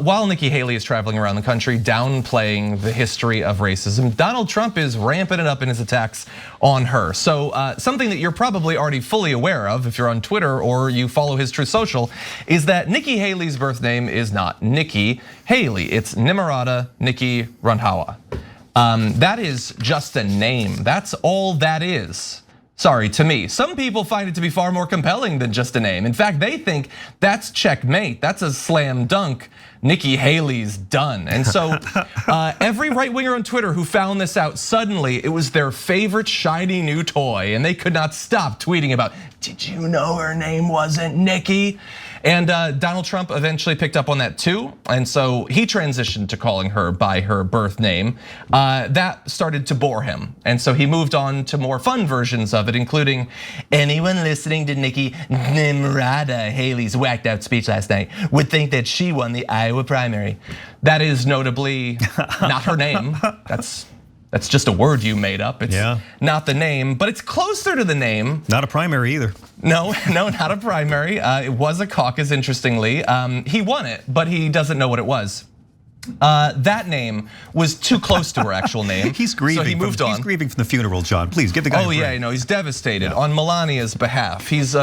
while Nikki Haley is traveling around the country downplaying the history of racism, Donald Trump is ramping it up in his attacks on her. So something that you're probably already fully aware of if you're on Twitter or you follow his Truth Social is that Nikki Haley's birth name is not Nikki Haley, it's Nimrata Nikki Randhawa. That is just a name, that's all that is. Sorry, to me. Some people find it to be far more compelling than just a name. In fact, they think that's checkmate, that's a slam dunk. Nikki Haley's done. And so every right winger on Twitter who found this out, suddenly it was their favorite shiny new toy and they could not stop tweeting about, did you know her name wasn't Nikki? And Donald Trump eventually picked up on that too. And so he transitioned to calling her by her birth name. That started to bore him. And so he moved on to more fun versions of it, including anyone listening to Nikki Nimrata Haley's whacked out speech last night would think that she won the Iowa primary. That is notably not her name. That's just a word you made up. It's not the name, but it's closer to the name. Not a primary either. No, not a primary. It was a caucus, interestingly. He won it, but he doesn't know what it was. That name was too close to her actual name. He's grieving. So he moved on. He's grieving from the funeral, John. Please give the guy a break. Yeah, no, he's devastated on Melania's behalf. He's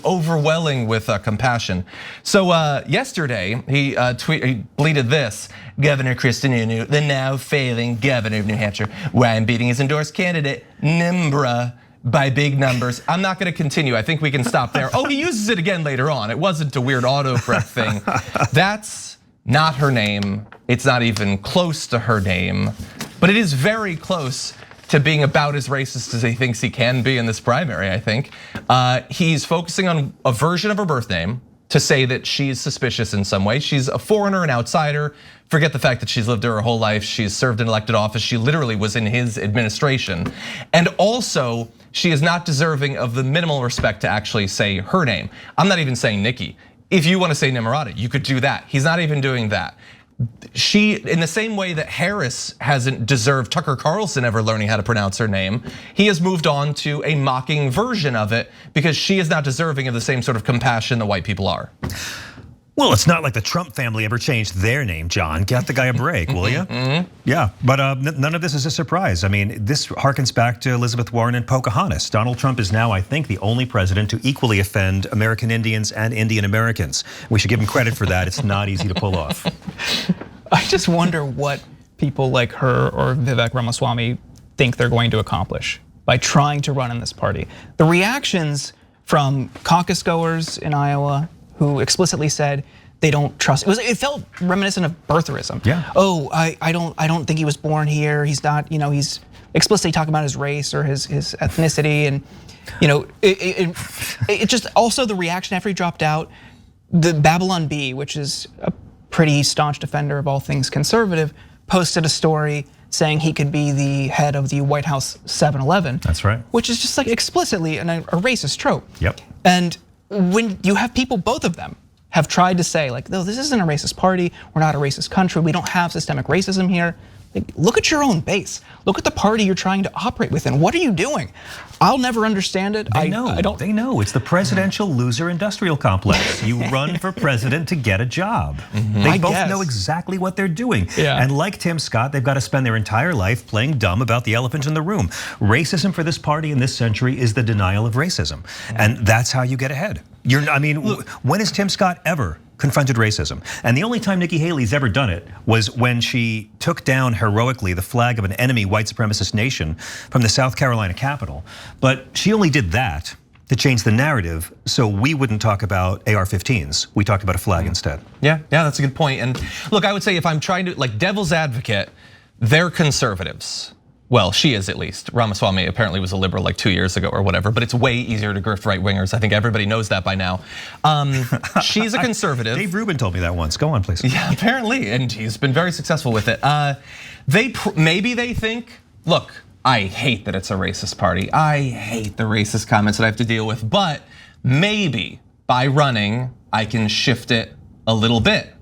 overwhelming with compassion. So yesterday he bleated this: Governor Chris Sununu, the now failing governor of New Hampshire, why I'm beating his endorsed candidate Nimbra by big numbers. I'm not going to continue. I think we can stop there. Oh, he uses it again later on. It wasn't a weird autocorrect thing. That's not her name. It's not even close to her name, but it is very close to being about as racist as he thinks he can be in this primary, I think. He's focusing on a version of her birth name to say that she's suspicious in some way. She's a foreigner, an outsider. Forget the fact that she's lived her whole life. She's served in elected office. She literally was in his administration. And also, she is not deserving of the minimal respect to actually say her name. I'm not even saying Nikki. If you want to say Nimrata, you could do that. He's not even doing that. She, in the same way that Harris hasn't deserved Tucker Carlson ever learning how to pronounce her name, he has moved on to a mocking version of it because she is not deserving of the same sort of compassion the white people are. Well, it's not like the Trump family ever changed their name, John. Get the guy a break, will you? Yeah, but none of this is a surprise. I mean, this harkens back to Elizabeth Warren and Pocahontas. Donald Trump is now, I think, the only president to equally offend American Indians and Indian Americans. We should give him credit for that. It's not easy to pull off. I just wonder what people like her or Vivek Ramaswamy think they're going to accomplish by trying to run in this party. The reactions from caucus goers in Iowa who explicitly said they don't trust. It felt reminiscent of birtherism. Yeah. Oh, I don't think he was born here. He's not. He's explicitly talking about his race or his ethnicity, and it just also the reaction after he dropped out. The Babylon Bee, which is a pretty staunch defender of all things conservative, posted a story saying he could be the head of the White House 7-Eleven. That's right. Which is just like explicitly a racist trope. Yep. And when you have people, both of them have tried to say like, no, this isn't a racist party. We're not a racist country. We don't have systemic racism here. Like, look at your own base. Look at the party you're trying to operate within. What are you doing? I'll never understand it. They know. It's the presidential loser industrial complex. You run for president to get a job. They both know exactly what they're doing. Yeah. And like Tim Scott, they've got to spend their entire life playing dumb about the elephant in the room. Racism for this party in this century is the denial of racism. And that's how you get ahead. When has Tim Scott ever confronted racism? And the only time Nikki Haley's ever done it was when she took down heroically the flag of an enemy white supremacist nation from the South Carolina Capitol. But she only did that to change the narrative so we wouldn't talk about AR-15s. We talked about a flag instead. Yeah, that's a good point. And look, I would say if I'm trying to, like devil's advocate, they're conservatives. Well, she is at least. Ramaswamy apparently was a liberal like 2 years ago or whatever, but it's way easier to grift right wingers. I think everybody knows that by now. She's a conservative. Dave Rubin told me that once. Go on, please. Yeah, apparently, and he's been very successful with it. Maybe they think, look, I hate that it's a racist party. I hate the racist comments that I have to deal with, but maybe by running, I can shift it a little bit.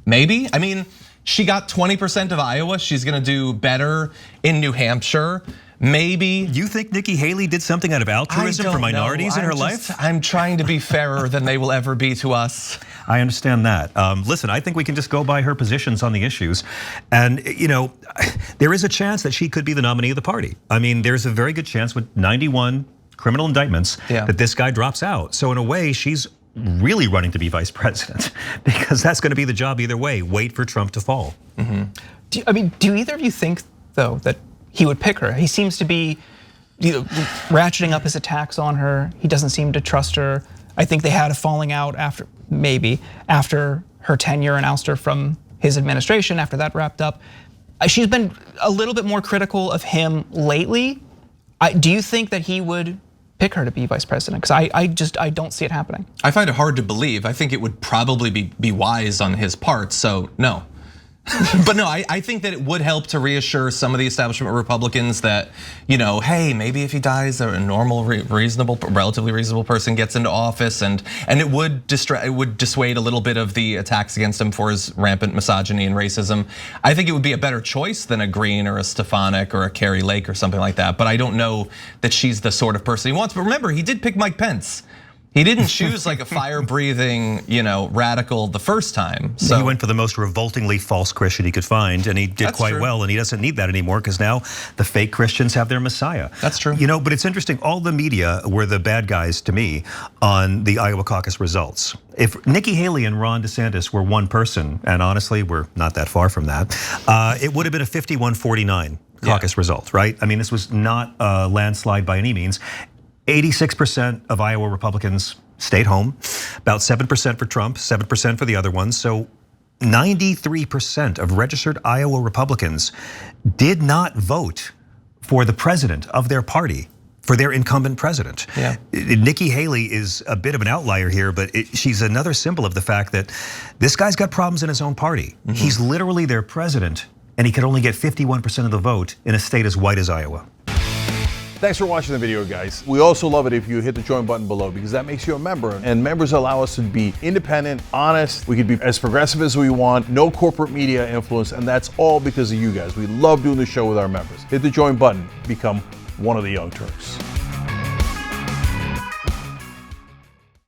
Maybe, I mean, She got 20% of Iowa. She's gonna do better in New Hampshire. Maybe. You think Nikki Haley did something out of altruism for minorities in her life? I'm trying to be fairer than they will ever be to us. I understand that. Listen, I think we can just go by her positions on the issues. And, there is a chance that she could be the nominee of the party. I mean, there's a very good chance with 91 criminal indictments that this guy drops out. So in a way, she's really running to be vice president because that's going to be the job either way. Wait for Trump to fall. Do either of you think, though, that he would pick her? He seems to be ratcheting up his attacks on her. He doesn't seem to trust her. I think they had a falling out after her tenure and ouster from his administration. After that wrapped up, she's been a little bit more critical of him lately. Do you think that he would pick her to be vice president? Because I don't see it happening. I find it hard to believe. I think it would probably be wise on his part, so no. But no, I think that it would help to reassure some of the establishment Republicans that, hey, maybe if he dies, a normal, relatively reasonable person gets into office, and it would dissuade a little bit of the attacks against him for his rampant misogyny and racism. I think it would be a better choice than a Green or a Stefanik or a Carrie Lake or something like that. But I don't know that she's the sort of person he wants. But remember, he did pick Mike Pence. He didn't choose like a fire-breathing, radical the first time. So he went for the most revoltingly false Christian he could find, and he did quite well. And he doesn't need that anymore because now the fake Christians have their Messiah. That's true. But it's interesting. All the media were the bad guys to me on the Iowa caucus results. If Nikki Haley and Ron DeSantis were one person, and honestly, we're not that far from that, it would have been a 51-49 caucus result, right? I mean, this was not a landslide by any means. 86% of Iowa Republicans stayed home, about 7% for Trump, 7% for the other ones. So 93% of registered Iowa Republicans did not vote for the president of their party, for their incumbent president. Nikki Haley is a bit of an outlier here, but she's another symbol of the fact that this guy's got problems in his own party. He's literally their president, and he could only get 51% of the vote in a state as white as Iowa. Thanks for watching the video, guys. We also love it if you hit the join button below because that makes you a member, and members allow us to be independent, honest. We can be as progressive as we want, no corporate media influence, and that's all because of you guys. We love doing the show with our members. Hit the join button, become one of the Young Turks.